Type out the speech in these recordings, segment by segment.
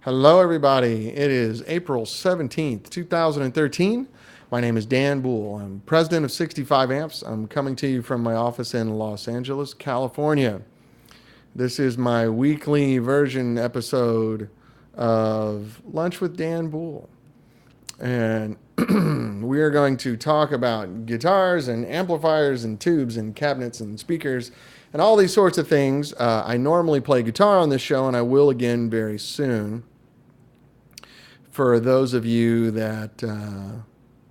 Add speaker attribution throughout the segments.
Speaker 1: Hello, everybody. It is April 17th, 2013. My name is Dan Boul. I'm president of 65 Amps. I'm coming to you from my office in Los Angeles, California. This is my weekly version episode of Lunch with Dan Boul. And we are going to talk about guitars and amplifiers and tubes and cabinets and speakers and all these sorts of things. I normally play guitar on this show, and I will again very soon. For those of you that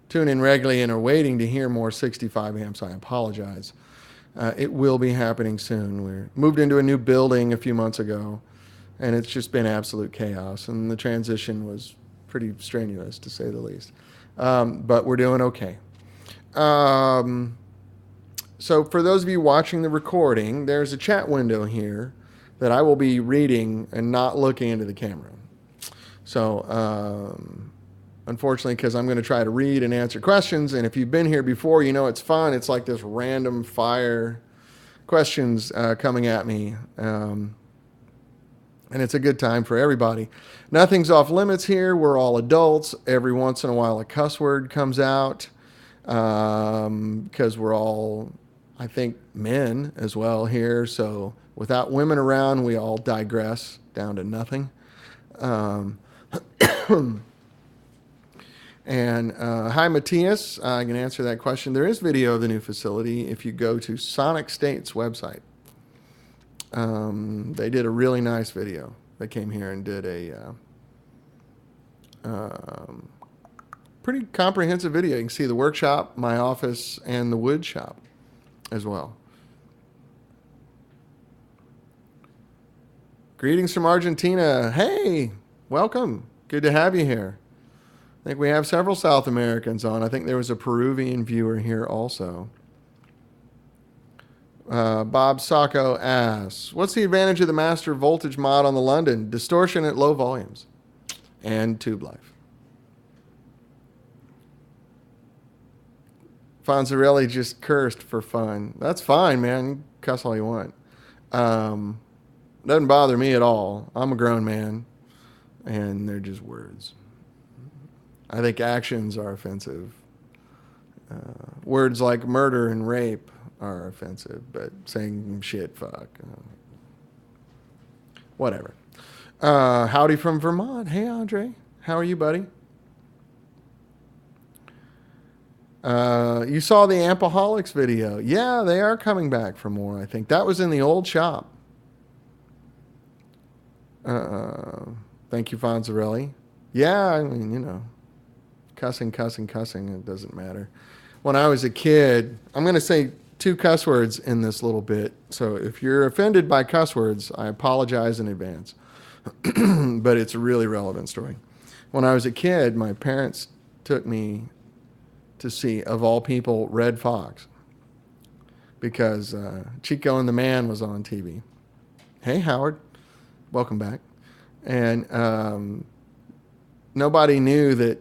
Speaker 1: tune in regularly and are waiting to hear more 65 amps, I apologize. It will be happening soon. We moved into a new building a few months ago, and it's just been absolute chaos, and the transition was pretty strenuous, to say the least. But we're doing okay. So for those of you watching the recording, there's a chat window here that I will be reading and not looking into the camera. So, unfortunately, because I'm going to try to read and answer questions, and if you've been here before, you know it's fun. It's like this random fire questions coming at me, and it's a good time for everybody. Nothing's off limits here. We're all adults. Every once in a while, a cuss word comes out because we're all, I think, men as well here. So without women around, we all digress down to nothing. And hi, Matthias. I can answer that question. There is video of the new facility if you go to Sonic State's website. They did a really nice video. They came here and did a pretty comprehensive video. You can see the workshop, my office, and the wood shop as well. Greetings from Argentina. Hey, welcome. Good to have you here. I think we have several South Americans on. I think there was a Peruvian viewer here also. Bob Sacco asks, what's the advantage of the master voltage mod on the London? Distortion at low volumes and tube life. Fonzarelli just cursed for fun. That's fine, man. You cuss all you want. Doesn't bother me at all. I'm a grown man, and they're just words. I think actions are offensive. Words like murder and rape are offensive, but saying shit, fuck, whatever. Howdy from Vermont. Hey, Andre. How are you, buddy? You saw the Ampaholics video. Yeah, they are coming back for more, I think. That was in the old shop. Thank you, Fonzarelli. Yeah, I mean, you know, cussing, it doesn't matter. When I was a kid, I'm going to say 2 cuss words in this little bit. So if you're offended by cuss words, I apologize in advance. But it's a really relevant story. When I was a kid, my parents took me to see, of all people, Red Fox. Because Chico and the Man was on TV. Hey, Howard. Welcome back. And nobody knew that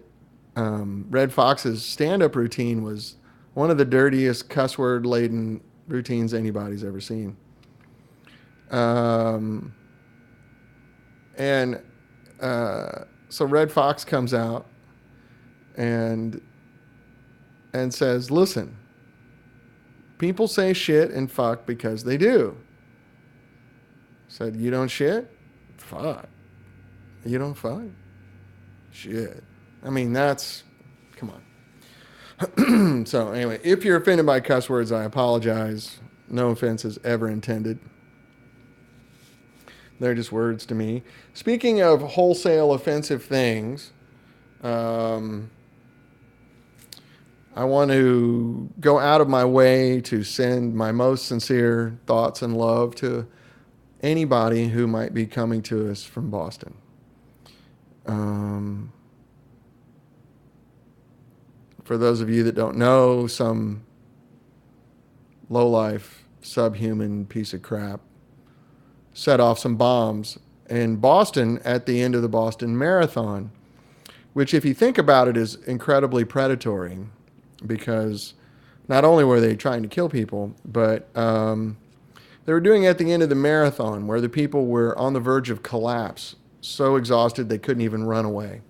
Speaker 1: Red Fox's stand-up routine was one of the dirtiest cuss word-laden routines anybody's ever seen. So Red Fox comes out and says, listen, people say shit and fuck because they do. Said, you don't shit? Fuck. You don't fuck? Shit. I mean, that's, come on. So anyway, if you're offended by cuss words, I apologize. No offense is ever intended. They're just words to me. Speaking of wholesale offensive things, I want to go out of my way to send my most sincere thoughts and love to anybody who might be coming to us from Boston. For those of you that don't know, some lowlife, subhuman piece of crap set off some bombs in Boston at the end of the Boston Marathon, which, if you think about it, is incredibly predatory because not only were they trying to kill people, but they were doing it at the end of the marathon where the people were on the verge of collapse so exhausted they couldn't even run away.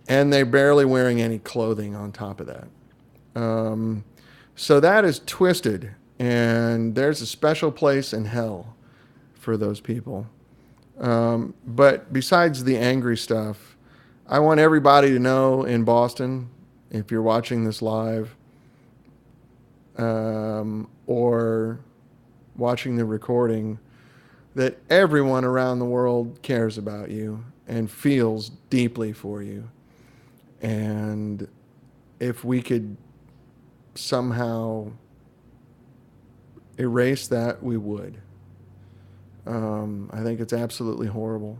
Speaker 1: And they're barely wearing any clothing on top of that. So that is twisted, and there's a special place in hell for those people. But besides the angry stuff, I want everybody to know in Boston, if you're watching this live or watching the recording, that everyone around the world cares about you and feels deeply for you. And if we could somehow erase that, we would. I think it's absolutely horrible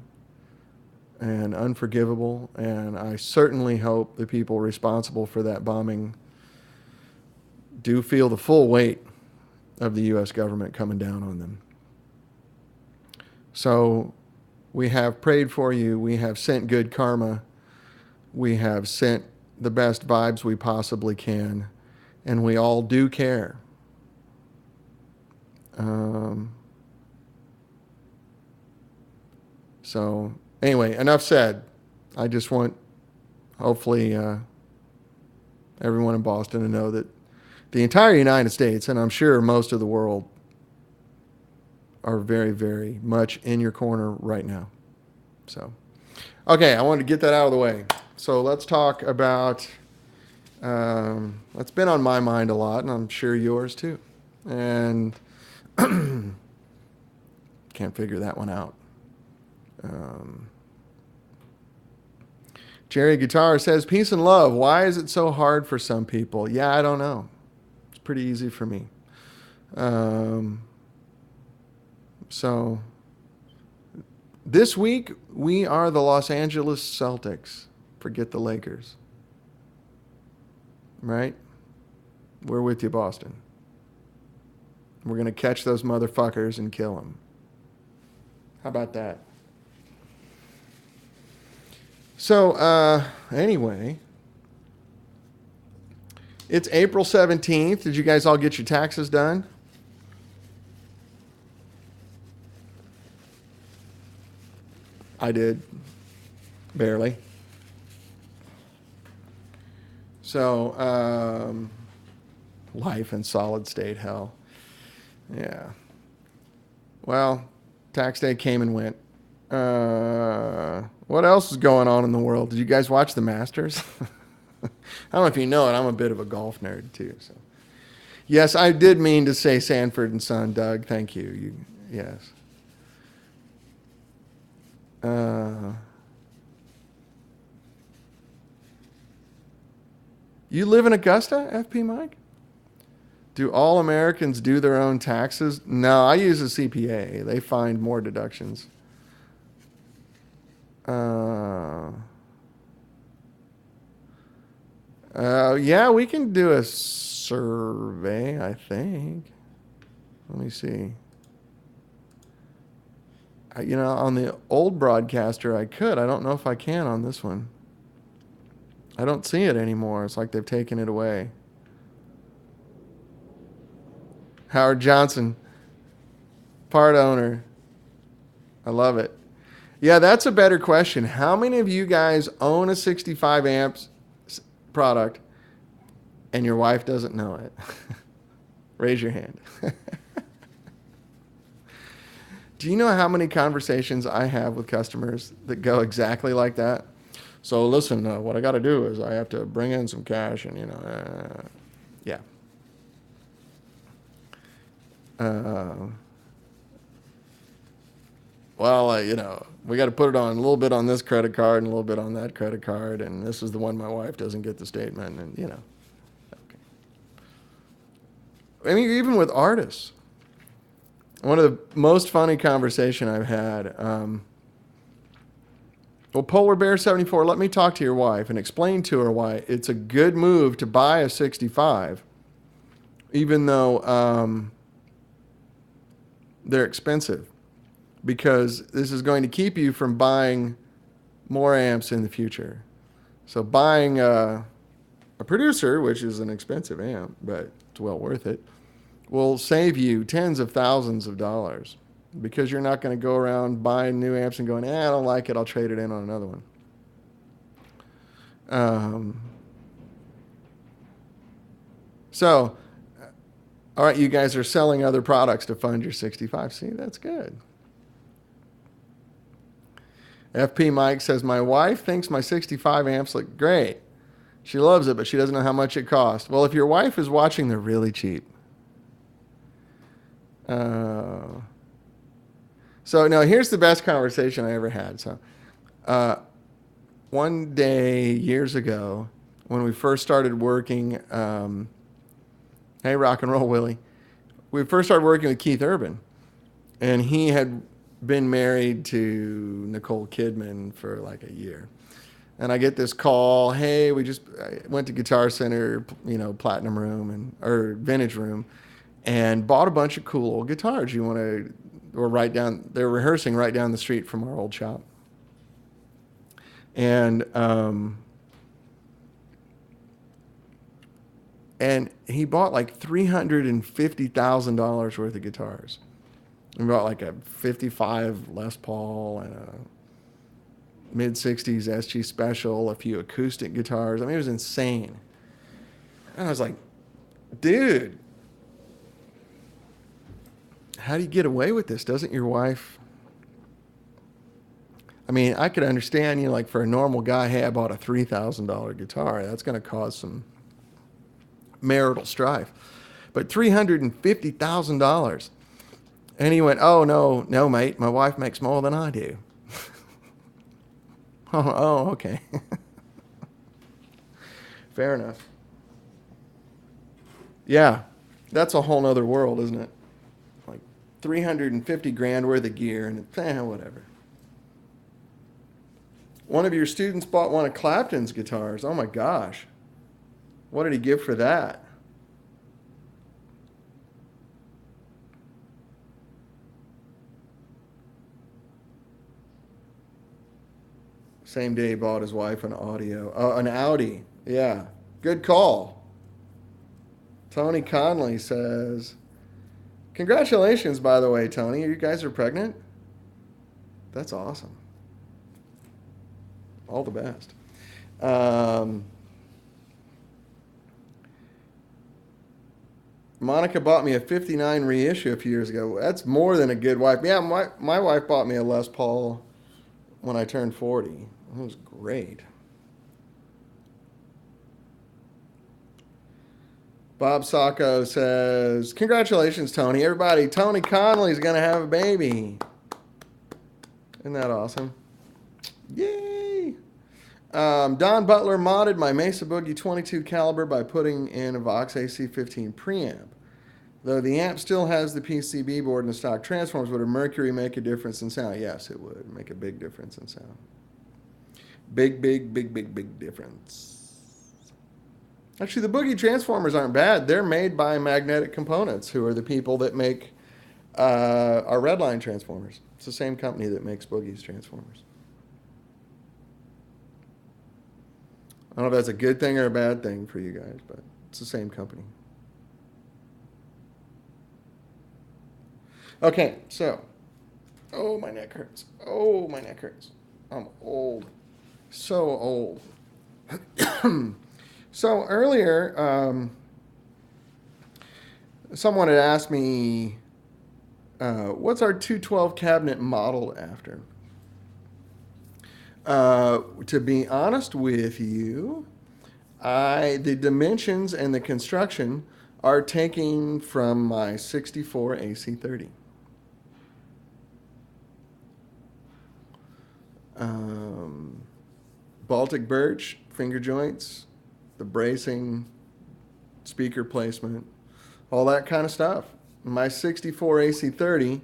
Speaker 1: and unforgivable, and I certainly hope the people responsible for that bombing do feel the full weight of the U.S. government coming down on them. So we have prayed for you. We have sent good karma. We have sent the best vibes we possibly can, and we all do care. So anyway, enough said. I just want, hopefully, everyone in Boston to know that the entire United States, and I'm sure most of the world, are very, very much in your corner right now. So, okay, I wanted to get that out of the way. So let's talk about, that's been on my mind a lot, and I'm sure yours too. And can't figure that one out. Jerry Guitar says, peace and love. Why is it so hard for some people? Yeah, I don't know. It's pretty easy for me. So this week, we are the Los Angeles Celtics. Forget the Lakers. Right? We're with you, Boston. We're going to catch those motherfuckers and kill them. How about that? So, anyway, it's April 17th. Did you guys all get your taxes done? I did. Barely. So, life in solid state hell. Yeah. Well, tax day came and went. What else is going on in the world? Did you guys watch the Masters? I don't know if you know it. I'm a bit of a golf nerd too. So, yes, I did mean to say Sanford and Son, Doug. Thank you. Yes. You live in Augusta, FP Mike? Do all Americans do their own taxes? No, I use a CPA. They find more deductions. Yeah, we can do a survey, I think. Let me see. On the old broadcaster, I could. I don't know if I can on this one. I don't see it anymore. It's like they've taken it away. Howard Johnson, part owner. I love it. Yeah, that's a better question. How many of you guys own a 65 amps product and your wife doesn't know it? Raise your hand. Do you know how many conversations I have with customers that go exactly like that? So listen, what I got to do is I have to bring in some cash and, yeah. Well, we got to put it on a little bit on this credit card and a little bit on that credit card, and this is the one my wife doesn't get the statement, and Okay. I mean, even with artists, one of the most funny conversation I've had. Well, Polar Bear 74, let me talk to your wife and explain to her why it's a good move to buy a 65, even though they're expensive, because this is going to keep you from buying more amps in the future. So buying a producer, which is an expensive amp, but it's well worth it, will save you tens of thousands of dollars. because you're not going to go around buying new amps and going, I don't like it, I'll trade it in on another one. So, all right, you guys are selling other products to fund your 65. See, that's good. FP Mike says, my wife thinks my 65 amps look great. She loves it, but she doesn't know how much it costs. Well, if your wife is watching, they're really cheap. So, no, here's the best conversation I ever had. So, one day years ago, when we first started working, hey, rock and roll, Willie. We first started working with Keith Urban, and he had been married to Nicole Kidman for like a year. And I get this call, hey, I went to Guitar Center, Platinum Room or Vintage Room, and bought a bunch of cool old guitars. You want to, or they're rehearsing right down the street from our old shop. And he bought like $350,000 worth of guitars. He bought like a 55 Les Paul and a mid-60s SG Special, a few acoustic guitars. I mean, it was insane. And I was like, dude, how do you get away with this? Doesn't your wife... I mean, I could understand, like for a normal guy, hey, I bought a $3,000 guitar. That's going to cause some marital strife. But $350,000. And he went, oh, no, mate, my wife makes more than I do. Oh, okay. Fair enough. Yeah, that's a whole nother world, isn't it? Like 350 grand worth of gear and whatever. One of your students bought one of Clapton's guitars. Oh my gosh. What did he give for that? Same day he bought his wife an an Audi. Yeah, good call. Tony Conley says, congratulations, by the way, Tony. You guys are pregnant? That's awesome. All the best. Monica bought me a 59 reissue a few years ago. That's more than a good wife. Yeah, my wife bought me a Les Paul when I turned 40. It was great. Bob Sacco says, congratulations, Tony. Everybody, Tony Conley's going to have a baby. Isn't that awesome? Yay! Don Butler modded my Mesa Boogie 22 caliber by putting in a Vox AC15 preamp. Though the amp still has the PCB board and the stock transformers, would a Mercury make a difference in sound? Yes, it would make a big difference in sound. Big difference. Actually, the Boogie transformers aren't bad. They're made by Magnetic Components, who are the people that make our Redline transformers. It's the same company that makes Boogie's transformers. I don't know if that's a good thing or a bad thing for you guys, but it's the same company. Okay, so, oh, my neck hurts. Oh, my neck hurts. I'm old. So old. So earlier, someone had asked me, what's our 212 cabinet modeled after? To be honest with you, the dimensions and the construction are taken from my 64 AC30. Baltic birch, finger joints, the bracing, speaker placement, all that kind of stuff. My 64 AC30,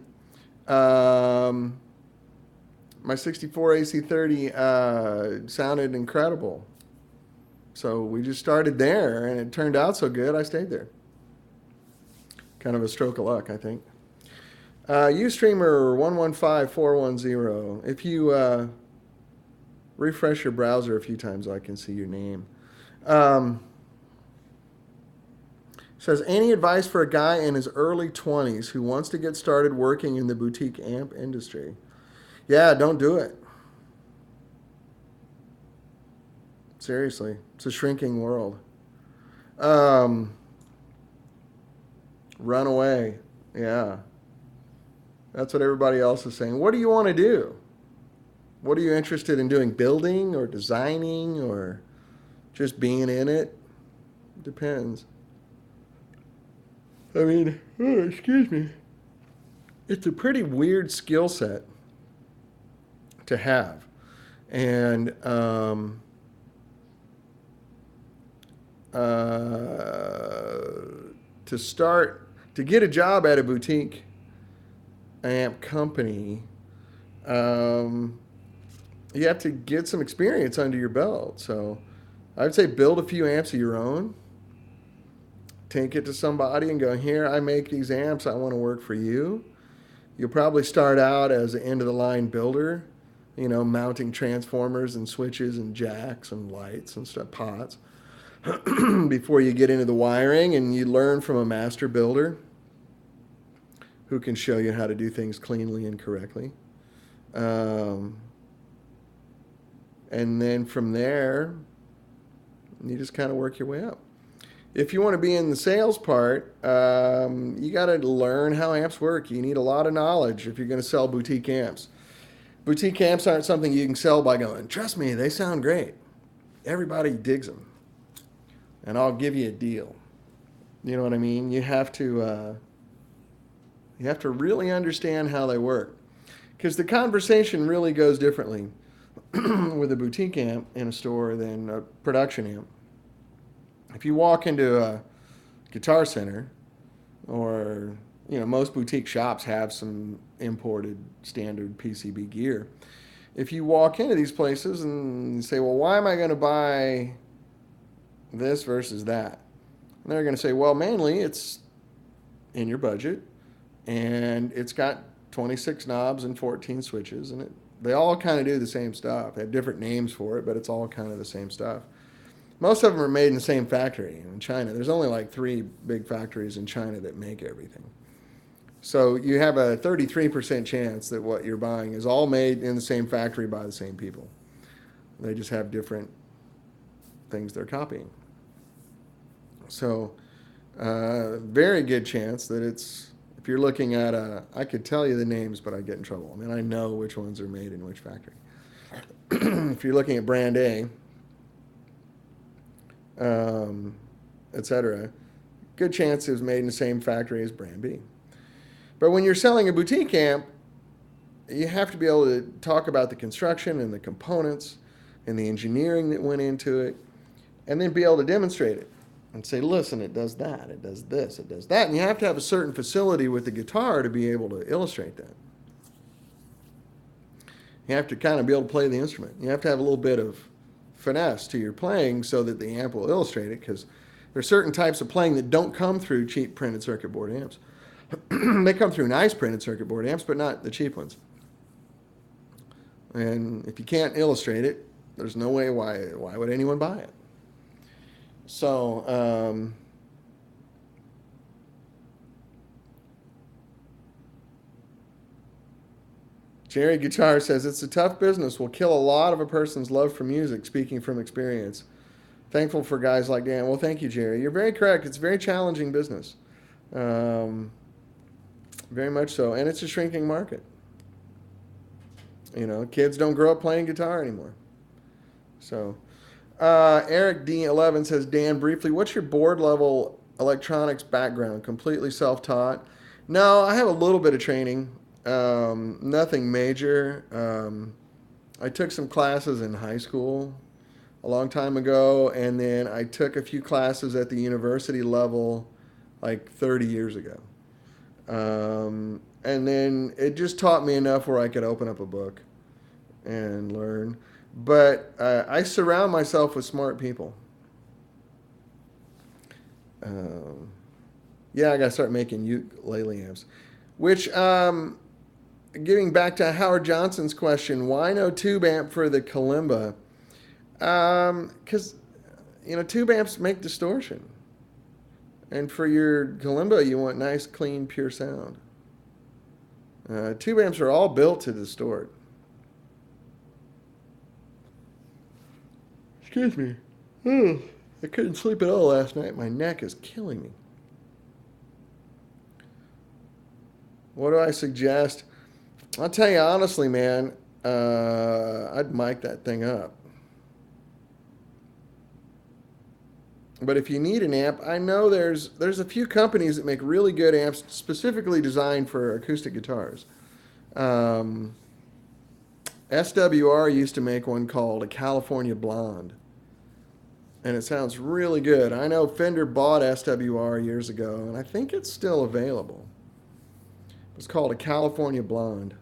Speaker 1: sounded incredible. So we just started there, and it turned out so good, I stayed there. Kind of a stroke of luck, I think. Ustreamer 115410. If you refresh your browser a few times, I can see your name. Says, any advice for a guy in his early 20s who wants to get started working in the boutique amp industry? Yeah, don't do it. Seriously, it's a shrinking world. Um, Run away. Yeah, that's what everybody else is saying. What do you want to do? What are you interested in doing? Building or designing or just being in it? Depends. I mean, oh, excuse me. It's a pretty weird skill set to have. And to get a job at a boutique amp company, you have to get some experience under your belt. So I would say build a few amps of your own. Take it to somebody and go, here, I make these amps. I want to work for you. You'll probably start out as an end-of-the-line builder, mounting transformers and switches and jacks and lights and stuff, pots, before you get into the wiring, and you learn from a master builder who can show you how to do things cleanly and correctly. And then from there, you just kind of work your way up. If you want to be in the sales part, you got to learn how amps work. You need a lot of knowledge if you're going to sell boutique amps. Boutique amps aren't something you can sell by going, trust me, they sound great. Everybody digs them. And I'll give you a deal. You know what I mean? You have to really understand how they work. Because the conversation really goes differently with a boutique amp in a store than a production amp. If you walk into a Guitar Center, or most boutique shops have some imported standard PCB gear. If you walk into these places and say, well, why am I going to buy this versus that? And they're going to say, well, mainly it's in your budget, and it's got 26 knobs and 14 switches, and they all kind of do the same stuff. They have different names for it, but it's all kind of the same stuff. Most of them are made in the same factory in China. There's only like 3 big factories in China that make everything. So you have a 33% chance that what you're buying is all made in the same factory by the same people. They just have different things they're copying. So very good chance that if you're looking at I could tell you the names, but I'd get in trouble. I mean, I know which ones are made in which factory. If you're looking at brand A, etc., good chance it was made in the same factory as brand B. But when you're selling a boutique amp, you have to be able to talk about the construction and the components and the engineering that went into it, and then be able to demonstrate it and say, listen, it does that, it does this, it does that. And you have to have a certain facility with the guitar to be able to illustrate that. You have to kind of be able to play the instrument. You have to have a little bit of finesse to your playing so that the amp will illustrate it, because there are certain types of playing that don't come through cheap printed circuit board amps. They come through nice printed circuit board amps, but not the cheap ones. And if you can't illustrate it, there's no way why would anyone buy it. So Jerry Guitar says, it's a tough business. Will kill a lot of a person's love for music, speaking from experience. Thankful for guys like Dan. Well, thank you, Jerry. You're very correct. It's a very challenging business. Very much so. And it's a shrinking market. Kids don't grow up playing guitar anymore. So Eric D11 says, Dan, briefly, what's your board level electronics background? Completely self-taught? No, I have a little bit of training. Nothing major. I took some classes in high school a long time ago, and then I took a few classes at the university level like 30 years ago. And then it just taught me enough where I could open up a book and learn. But I surround myself with smart people. Yeah, I got to start making ukulele amps. Which, getting back to Howard Johnson's question, why no tube amp for the kalimba? Because, tube amps make distortion. And for your kalimba, you want nice, clean, pure sound. Tube amps are all built to distort. Excuse me. I couldn't sleep at all last night. My neck is killing me. What do I suggest? I'll tell you honestly, man, I'd mic that thing up. But if you need an amp, I know there's a few companies that make really good amps specifically designed for acoustic guitars. SWR used to make one called a California Blonde, and it sounds really good. I know Fender bought SWR years ago, and I think it's still available. It's called a California Blonde.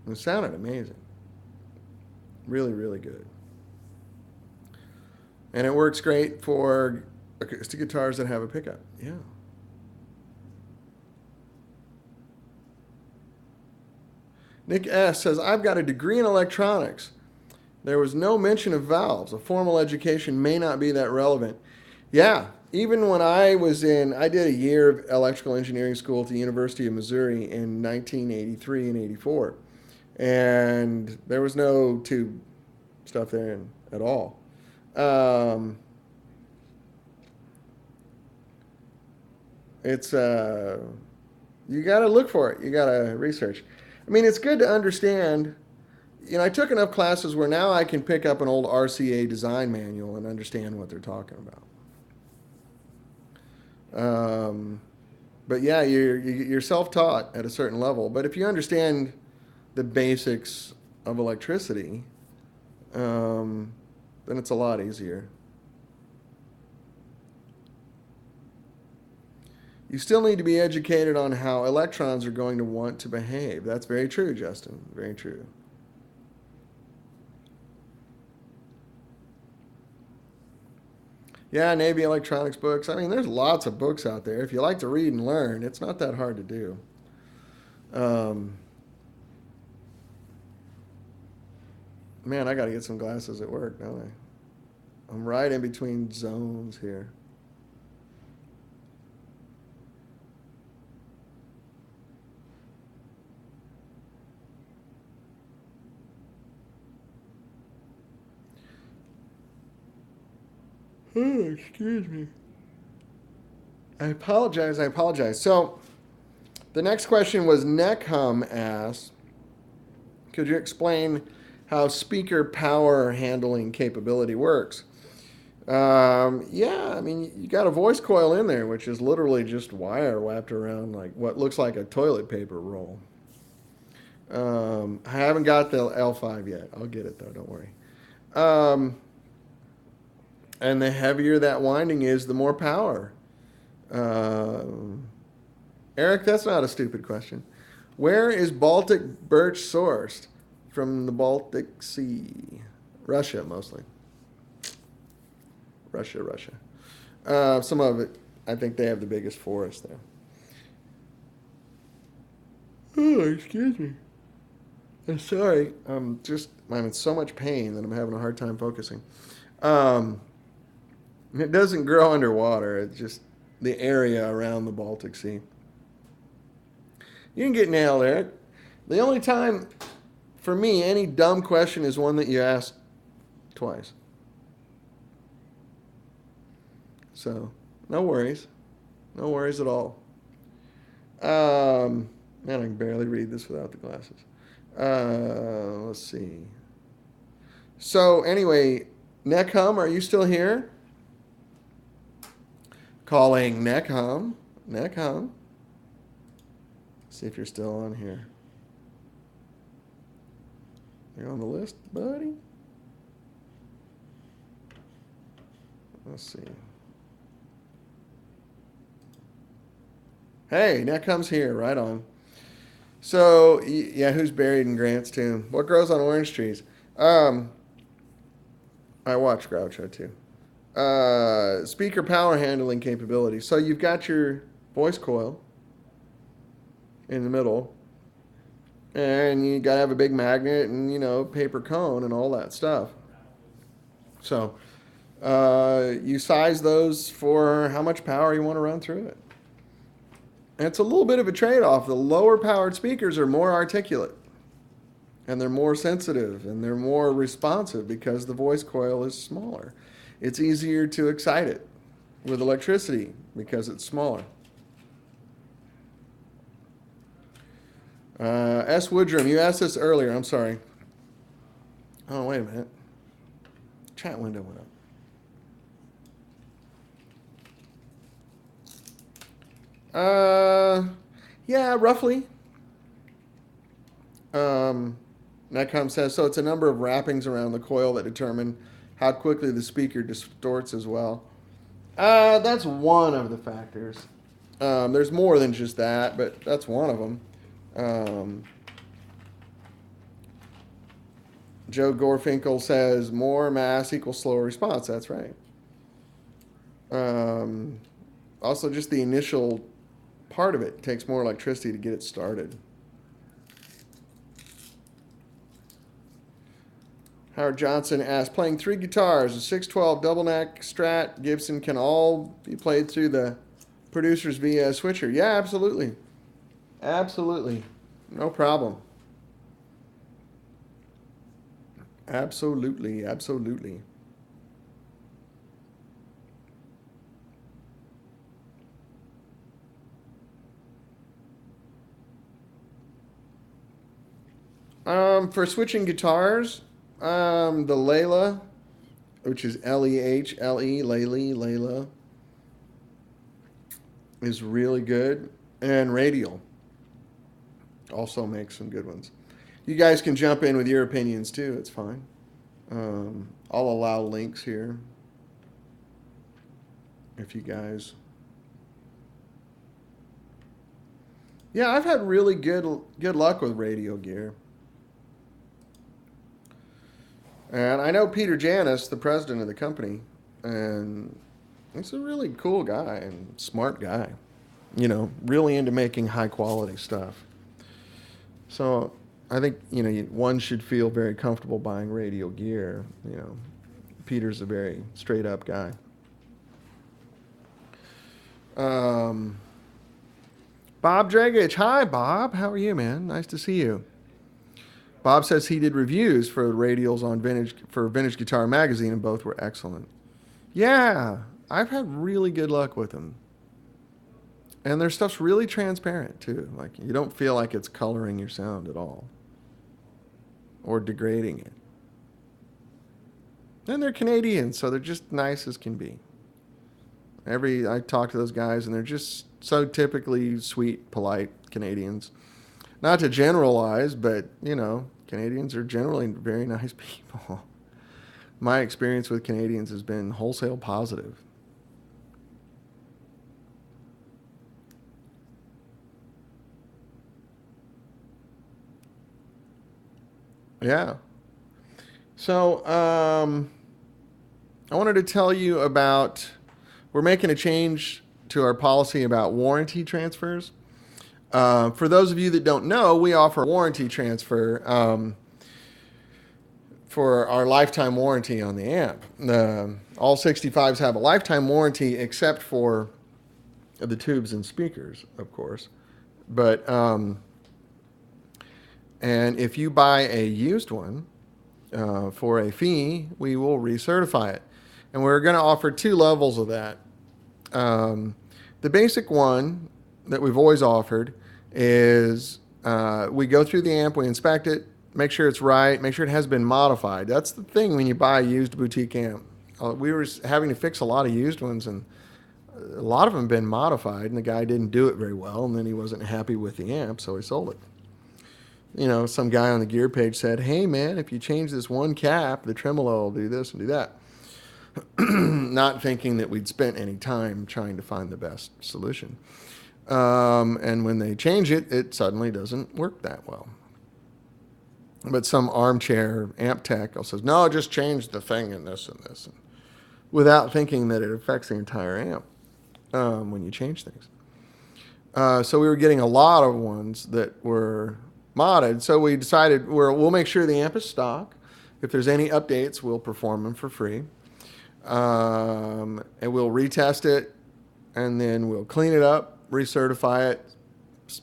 Speaker 1: It sounded amazing. Really, really good. And it works great for acoustic guitars that have a pickup. Yeah. Nick S. says, I've got a degree in electronics. There was no mention of valves. A formal education may not be that relevant. Yeah, even when I did a year of electrical engineering school at the University of Missouri in 1983 and 84. And there was no tube stuff there at all. It's you got to look for it. You got to research. I mean, it's good to understand. I took enough classes where now I can pick up an old RCA design manual and understand what they're talking about. But yeah, you're self-taught at a certain level. But if you understand the basics of electricity, then it's a lot easier. You still need to be educated on how electrons are going to want to behave. That's very true, Justin. Very true. Yeah, Navy electronics books. I mean, there's lots of books out there. If you like to read and learn, it's not that hard to do. Man, I got to get some glasses at work, don't I? I'm right in between zones here. Oh, excuse me. I apologize. So, the next question was Neckhum asks, could you explain how speaker power handling capability works? Yeah, I mean, you got a voice coil in there, which is literally just wire wrapped around like what looks like a toilet paper roll. I haven't got the L5 yet. I'll get it though, don't worry. And the heavier that winding is, the more power. Eric, that's not a stupid question. Where is Baltic birch sourced? From the Baltic Sea. Russia, mostly. Russia. Some of it, I think they have the biggest forest there. Oh, excuse me. I'm sorry. I'm in so much pain that I'm having a hard time focusing. It doesn't grow underwater. It's just the area around the Baltic Sea. You can get nailed, Eric. The only time, for me, any dumb question is one that you ask twice. So, no worries. No worries at all. Man, I can barely read this without the glasses. Let's see. So, anyway, Neckhum, are you still here? Calling Neckhum. See if you're still on here. You're on the list, buddy? Let's see. Hey, Neckhum's here. Right on. So, yeah, who's buried in Grant's tomb? What grows on orange trees? I watch Groucho, too. Speaker power handling capability. So you've got your voice coil in the middle, and you gotta have a big magnet and paper cone and all that stuff. So You size those for how much power you want to run through it. And it's a little bit of a trade-off. The lower powered speakers are more articulate, and they're more sensitive, and they're more responsive because the voice coil is smaller. It's easier to excite it with electricity because it's smaller. S. Woodrum, you asked this earlier. I'm sorry. Oh, wait a minute. Chat window went up. Yeah, roughly. Netcom says, so it's a number of wrappings around the coil that determine how quickly the speaker distorts as well. That's one of the factors. There's more than just that, but that's one of them. Joe Gorfinkel says, more mass equals slower response. That's right. Also, just the initial part of it takes more electricity to get it started. Howard Johnson asked, playing 3 guitars, a 612 double neck, Strat, Gibson can all be played through the producers via switcher. Yeah, absolutely. Absolutely. No problem. Absolutely. Absolutely. For switching guitars, the Layla, which is Lehle, Layla, is really good. And Radial also makes some good ones. You guys can jump in with your opinions too. It's fine. I'll allow links here if you guys. Yeah, I've had really good luck with radio gear. And I know Peter Janis, the president of the company, and he's a really cool guy and smart guy. You know, really into making high quality stuff. So I think, you know, one should feel very comfortable buying radio gear. You know, Peter's a very straight up guy. Bob Dragich. Hi, Bob. How are you, man? Nice to see you. Bob says he did reviews for radials on Vintage Guitar Magazine, and both were excellent. Yeah, I've had really good luck with them. And their stuff's really transparent, too. Like, you don't feel like it's coloring your sound at all or degrading it. And they're Canadian, so they're just nice as can be. I talk to those guys, and they're just so typically sweet, polite Canadians. Not to generalize, but, you know, Canadians are generally very nice people. My experience with Canadians has been wholesale positive. Yeah. So, I wanted to tell you about, we're making a change to our policy about warranty transfers. For those of you that don't know, we offer warranty transfer for our lifetime warranty on the amp. All 65s have a lifetime warranty except for the tubes and speakers, of course. But and if you buy a used one for a fee, we will recertify it. And we're going to offer 2 levels of that. The basic one that we've always offered is we go through the amp, we inspect it, make sure it's right, make sure it has been modified. That's the thing when you buy a used boutique amp. We were having to fix a lot of used ones, and a lot of them have been modified, and the guy didn't do it very well, and then he wasn't happy with the amp, so he sold it. You know, some guy on the gear page said, hey man, if you change this one cap, the tremolo will do this and do that. Not thinking that we'd spent any time trying to find the best solution. And when they change it, it suddenly doesn't work that well. But some armchair amp tech says, no, just change the thing and this, without thinking that it affects the entire amp when you change things. So we were getting a lot of ones that were modded. So we decided we'll make sure the amp is stock. If there's any updates, we'll perform them for free. And we'll retest it, and then we'll clean it up, recertify it,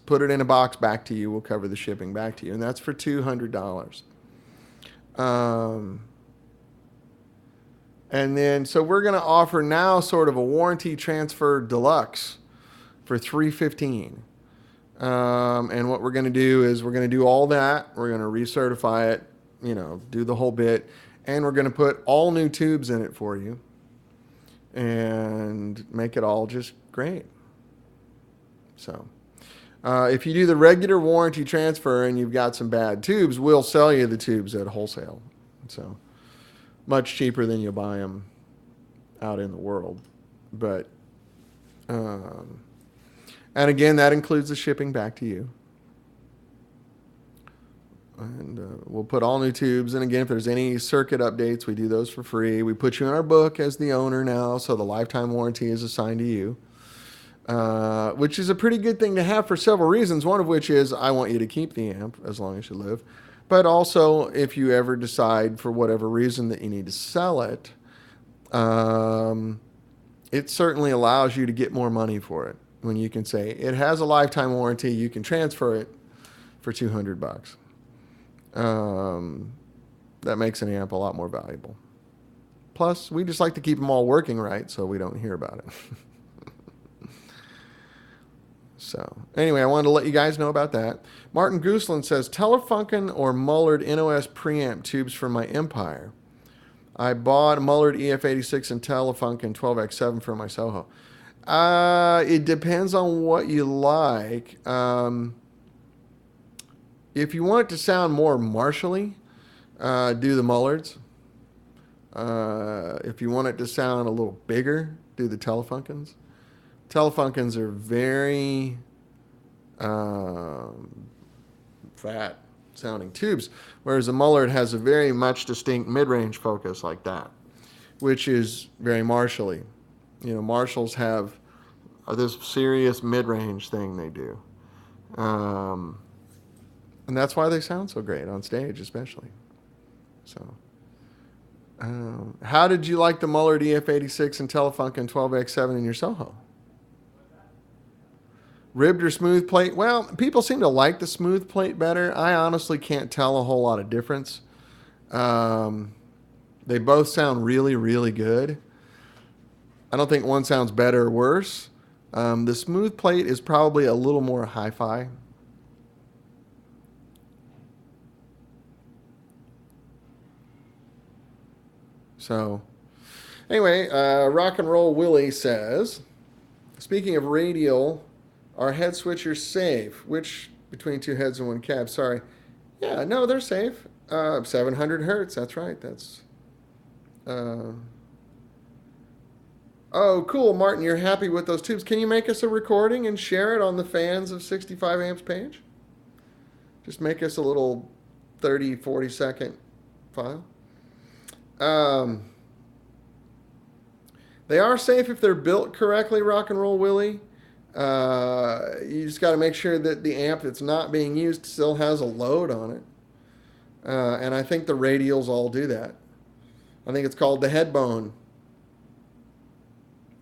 Speaker 1: put it in a box back to you. We'll cover the shipping back to you, and that's for $200. And then, so we're going to offer now sort of a warranty transfer deluxe for $315. And what we're going to do is we're going to do all that. We're going to recertify it, do the whole bit. And we're going to put all new tubes in it for you and make it all just great. So if you do the regular warranty transfer and you've got some bad tubes, we'll sell you the tubes at wholesale. So much cheaper than you buy them out in the world. But, and again, that includes the shipping back to you. And we'll put all new tubes. And again, if there's any circuit updates, we do those for free. We put you in our book as the owner now, so the lifetime warranty is assigned to you, which is a pretty good thing to have for several reasons. One of which is I want you to keep the amp as long as you live. But also, if you ever decide for whatever reason that you need to sell it, it certainly allows you to get more money for it. When you can say it has a lifetime warranty, you can transfer it for $200. That makes an amp a lot more valuable. Plus, we just like to keep them all working right so we don't hear about it. So, anyway, I wanted to let you guys know about that. Martin Gooseland says, Telefunken or Mullard NOS preamp tubes for my Empire. I bought a Mullard EF86 and Telefunken 12X7 for my Soho. It depends on what you like. If you want it to sound more Marshall-y, do the Mullards. If you want it to sound a little bigger, do the Telefunkens. Telefunkens are very fat sounding tubes, whereas a Mullard has a very much distinct mid-range focus like that, which is very Marshall-y. Marshalls have this serious mid-range thing they do. And that's why they sound so great on stage, especially. So, how did you like the Mullard EF86 and Telefunken 12X7 in your Soho? Ribbed or smooth plate? Well, people seem to like the smooth plate better. I honestly can't tell a whole lot of difference. They both sound really, really good. I don't think one sounds better or worse. The smooth plate is probably a little more hi-fi. So, anyway, Rock and Roll Willie says, speaking of radial, are head switchers safe? Which between two heads and one cab? Sorry. Yeah, no, they're safe. 700 hertz. That's right. That's. Oh, cool, Martin. You're happy with those tubes. Can you make us a recording and share it on the Fans of 65 Amps page? Just make us a little 30, 40-second file. They are safe if they're built correctly, Rock and Roll Willie. You just got to make sure that the amp that's not being used still has a load on it. And I think the radials all do that. I think it's called the head bone.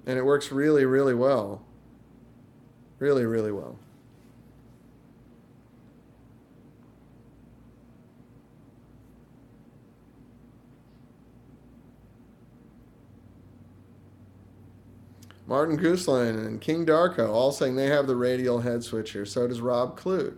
Speaker 1: And it works really, really well. Really, really well. Martin Gooseland and King Darko all saying they have the radial head switcher. So does Rob Clute.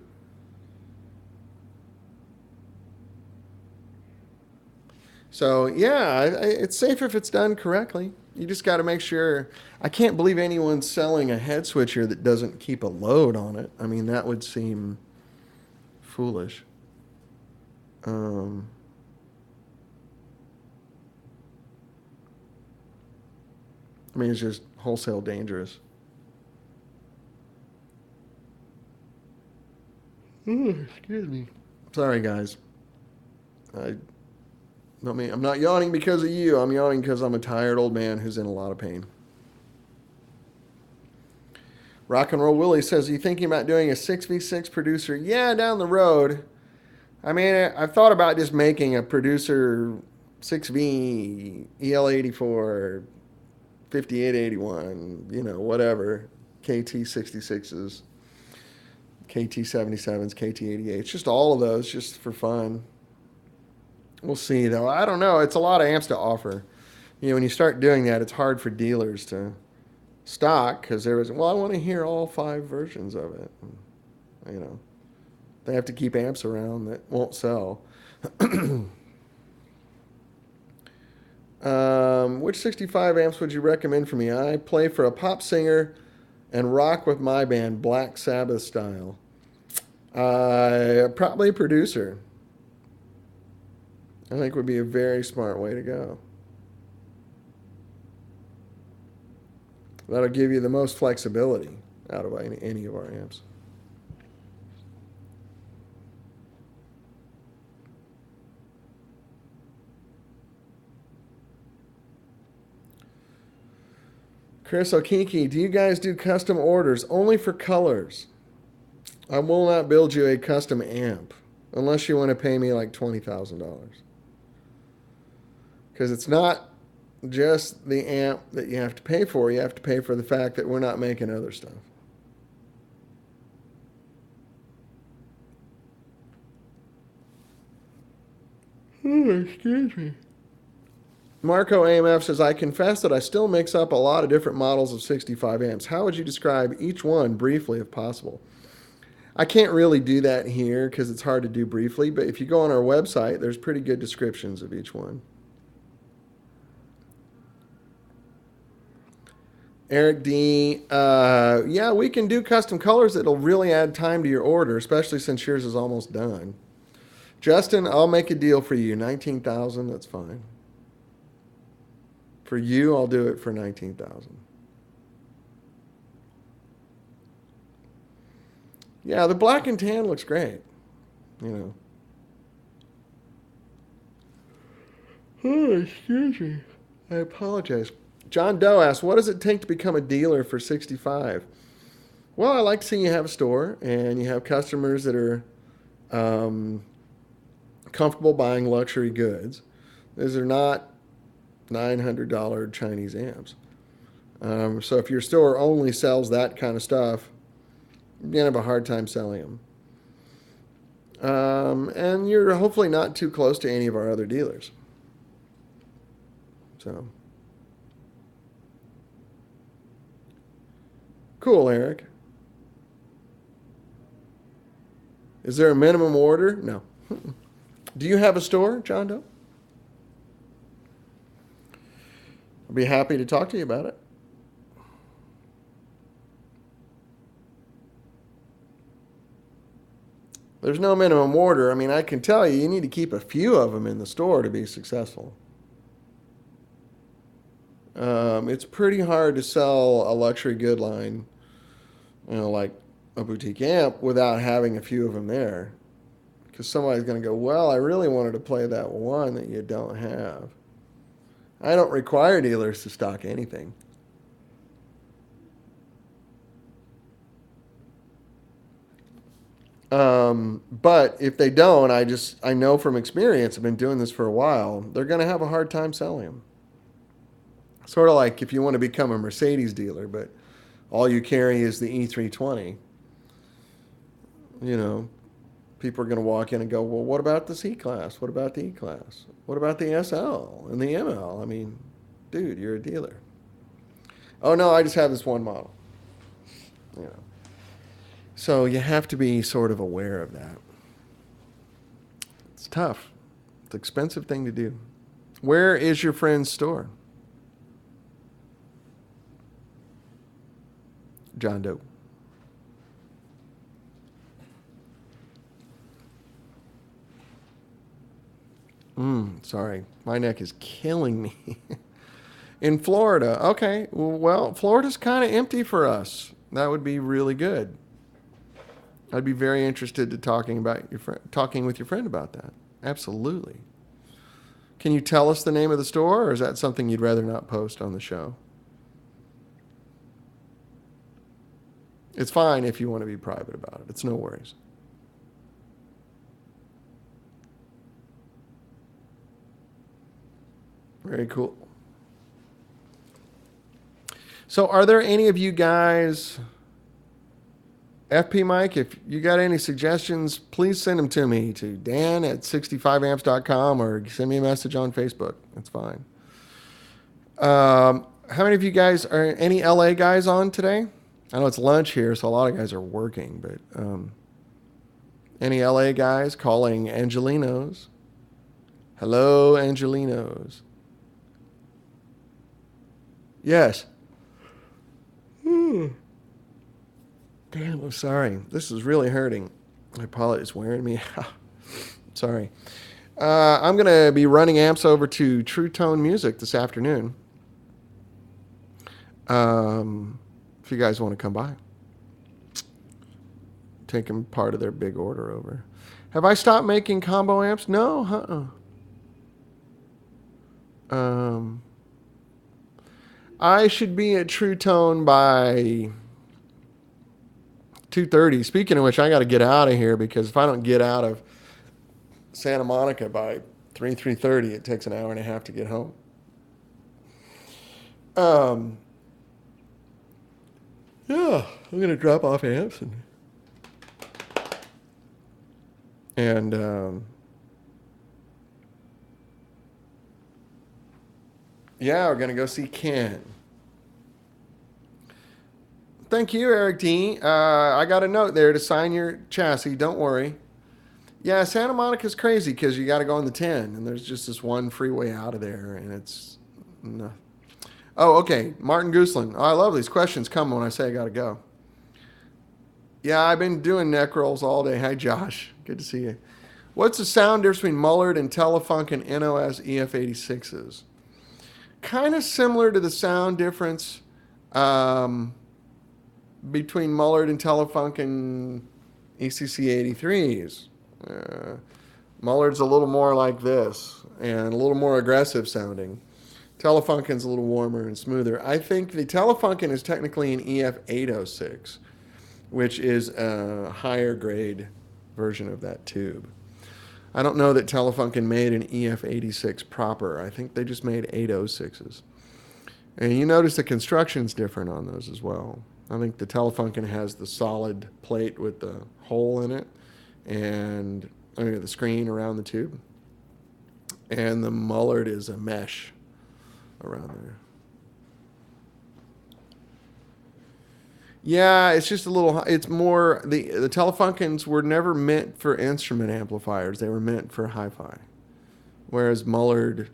Speaker 1: So, yeah, it's safe if it's done correctly. You just got to make sure. I can't believe anyone's selling a head switcher that doesn't keep a load on it. I mean, that would seem foolish. It's just wholesale dangerous. Excuse me. Sorry, guys. I'm not yawning because of you. I'm yawning because I'm a tired old man who's in a lot of pain. Rock and Roll Willie says, are you thinking about doing a 6v6 producer? Yeah, down the road. I've thought about just making a producer 6V, EL84, 5881, whatever, KT66s, KT77s, KT88s, just all of those just for fun. We'll see, though. I don't know. It's a lot of amps to offer. When you start doing that, it's hard for dealers to stock because I want to hear all 5 versions of it. They have to keep amps around that won't sell. Which 65 amps would you recommend for me? I play for a pop singer and rock with my band, Black Sabbath style. Probably a producer. I think would be a very smart way to go. That'll give you the most flexibility out of any of our amps. Chris Okiki, do you guys do custom orders only for colors? I will not build you a custom amp unless you want to pay me like $20,000. Because it's not just the amp that you have to pay for. You have to pay for the fact that we're not making other stuff. Oh, excuse me. Marco AMF says, I confess that I still mix up a lot of different models of 65 amps. How would you describe each one briefly if possible? I can't really do that here because it's hard to do briefly, but if you go on our website, there's pretty good descriptions of each one. Eric D, yeah, we can do custom colors that'll really add time to your order, especially since yours is almost done. Justin, I'll make a deal for you. 19,000, that's fine. For you, I'll do it for 19,000. Yeah, the black and tan looks great. Oh, excuse me. I apologize. John Doe asks, what does it take to become a dealer for 65? Well, I like to see you have a store and you have customers that are comfortable buying luxury goods. These are not $900 Chinese amps. So if your store only sells that kind of stuff, you're going to have a hard time selling them. And you're hopefully not too close to any of our other dealers. So, cool, Eric. Is there a minimum order? No. Do you have a store, John Doe? I'll be happy to talk to you about it. There's no minimum order. I mean, I can tell you, you need to keep a few of them in the store to be successful. It's pretty hard to sell a luxury good line, like a boutique amp, without having a few of them there. Because somebody's going to go, well, I really wanted to play that one that you don't have. I don't require dealers to stock anything. But if they don't, I know from experience, I've been doing this for a while, they're going to have a hard time selling them. Sort of like if you want to become a Mercedes dealer, but all you carry is the E320. People are going to walk in and go, well, what about the C-Class? What about the E-Class? What about the SL and the ML? I mean, dude, you're a dealer. Oh, no, I just have this one model. So you have to be sort of aware of that. It's tough. It's an expensive thing to do. Where is your friend's store? John Doe. Sorry. My neck is killing me. In Florida. Okay. Well, Florida's kind of empty for us. That would be really good. I'd be very interested to talking with your friend about that. Absolutely. Can you tell us the name of the store, or is that something you'd rather not post on the show? It's fine if you want to be private about it. It's no worries. Very cool. So, are there any of you guys, FP Mike, if you got any suggestions, please send them to me to dan@65amps.com or send me a message on Facebook. That's fine. How many of you guys are any LA guys on today? I know it's lunch here, so a lot of guys are working, but any LA guys calling Angelinos? Hello, Angelinos. Yes. Damn, I'm sorry. This is really hurting. My palate is wearing me out. Sorry. I'm going to be running amps over to True Tone Music this afternoon. If you guys want to come by, taking part of their big order over. Have I stopped making combo amps? No. I should be at True Tone by 2:30. Speaking of which, I got to get out of here because if I don't get out of Santa Monica by 3:30, it takes an hour and a half to get home. Yeah, I'm gonna drop off amps and yeah, we're gonna go see Ken. Thank you, Eric D. I got a note there to sign your chassis. Don't worry. Yeah, Santa Monica's crazy because you got to go on the 10, and there's just this one freeway out of there, and it's no. Oh, okay. Martin Gooseland. Oh, I love these questions coming when I say I got to go. Yeah, I've been doing neck rolls all day. Hi, Josh. Good to see you. What's the sound difference between Mullard and Telefunken NOS EF86s? Kind of similar to the sound difference between Mullard and Telefunken ECC 83s. Mullard's a little more like this and a little more aggressive sounding. Telefunken's a little warmer and smoother. I think the Telefunken is technically an EF806, which is a higher grade version of that tube. I don't know that Telefunken made an EF86 proper. I think they just made 806s. And you notice the construction's different on those as well. I think the Telefunken has the solid plate with the hole in it and the screen around the tube. And the Mullard is a mesh around there. Yeah, it's just a little, it's more, the Telefunkens were never meant for instrument amplifiers. They were meant for hi-fi. Whereas Mullard,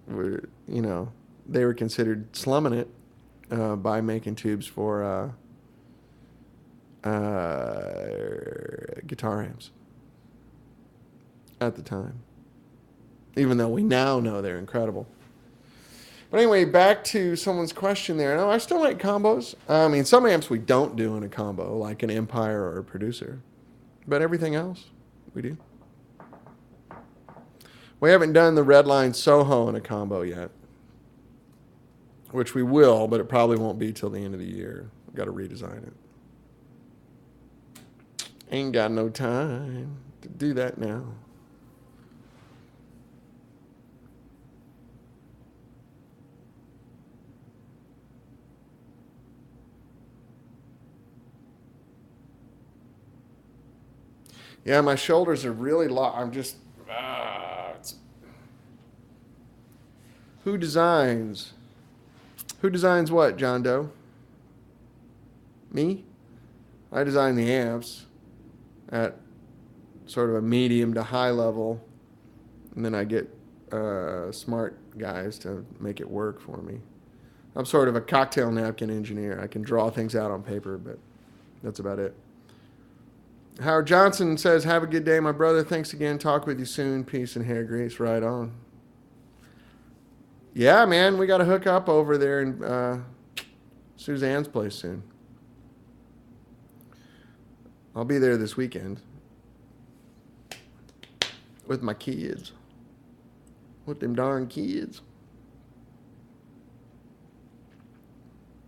Speaker 1: they were considered slumming it by making tubes for guitar amps at the time. Even though we now know they're incredible. But anyway, back to someone's question there. No, I still like combos. I mean, some amps we don't do in a combo, like an Empire or a Producer. But everything else, we do. We haven't done the Redline Soho in a combo yet. Which we will, but it probably won't be till the end of the year. We've got to redesign it. Ain't got no time to do that now. Yeah, my shoulders are really low. I'm just... Who designs? Who designs what, John Doe? Me? I design the amps at sort of a medium to high level. And then I get smart guys to make it work for me. I'm sort of a cocktail napkin engineer. I can draw things out on paper, but that's about it. Howard Johnson says, have a good day, my brother. Thanks again. Talk with you soon. Peace and hair grease. Right on. Yeah, man. We got to hook up over there in Suzanne's place soon. I'll be there this weekend. With my kids. With them darn kids.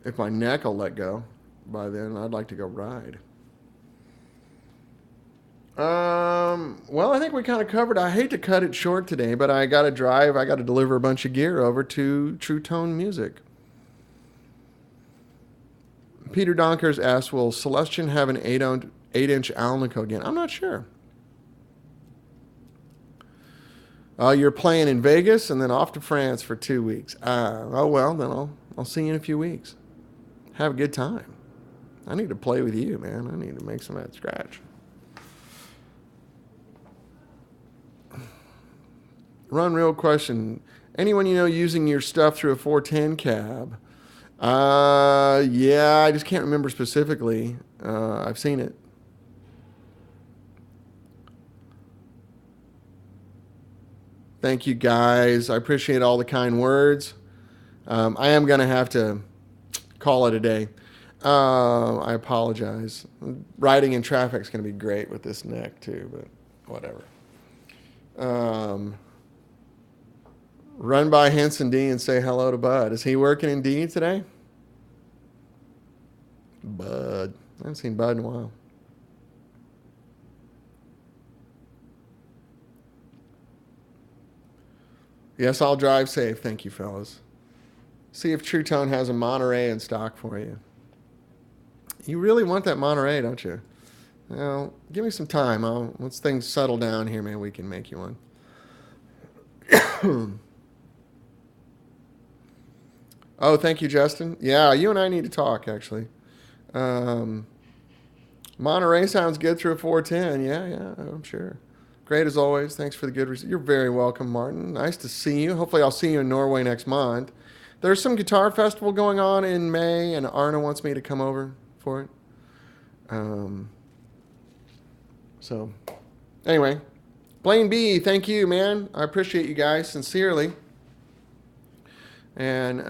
Speaker 1: If my neck will let go by then, I'd like to go ride. Well, I think we kind of covered. I hate to cut it short today, but I got to drive. I got to deliver a bunch of gear over to True Tone Music. Peter Donkers asked, "Will Celestion have an 8-inch Alnico again?" I'm not sure. You're playing in Vegas and then off to France for 2 weeks. Oh well, then I'll see you in a few weeks. Have a good time. I need to play with you, man. I need to make some of that scratch. Run real question. Anyone you know using your stuff through a 410 cab? Yeah, I just can't remember specifically. I've seen it. Thank you guys. I appreciate all the kind words. I am going to have to call it a day. I apologize. Riding in traffic is going to be great with this neck too, but whatever. Run by Henson D and say hello to Bud. Is he working in D today? Bud. I haven't seen Bud in a while. Yes, I'll drive safe. Thank you, fellas. See if True Tone has a Monterey in stock for you. You really want that Monterey, don't you? Well, give me some time. Once things settle down here, man, we can make you one. Oh, thank you, Justin. Yeah, you and I need to talk, actually. Monterey sounds good through a 410. Yeah, I'm sure. Great as always. Thanks for the good You're very welcome, Martin. Nice to see you. Hopefully I'll see you in Norway next month. There's some guitar festival going on in May, and Arna wants me to come over for it. So, anyway, Blaine B, thank you, man. I appreciate you guys sincerely. And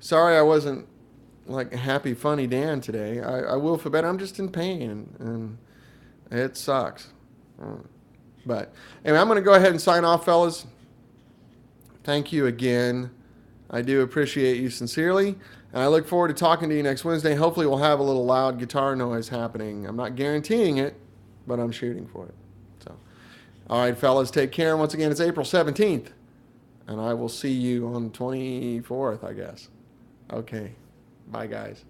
Speaker 1: sorry I wasn't like happy, funny Dan today. I will feel better. I'm just in pain, and it sucks. But anyway, I'm going to go ahead and sign off, fellas. Thank you again. I do appreciate you sincerely. And I look forward to talking to you next Wednesday. Hopefully we'll have a little loud guitar noise happening. I'm not guaranteeing it, but I'm shooting for it. So, all right, fellas, take care. Once again, it's April 17th. And I will see you on the 24th, I guess. Okay. Bye, guys.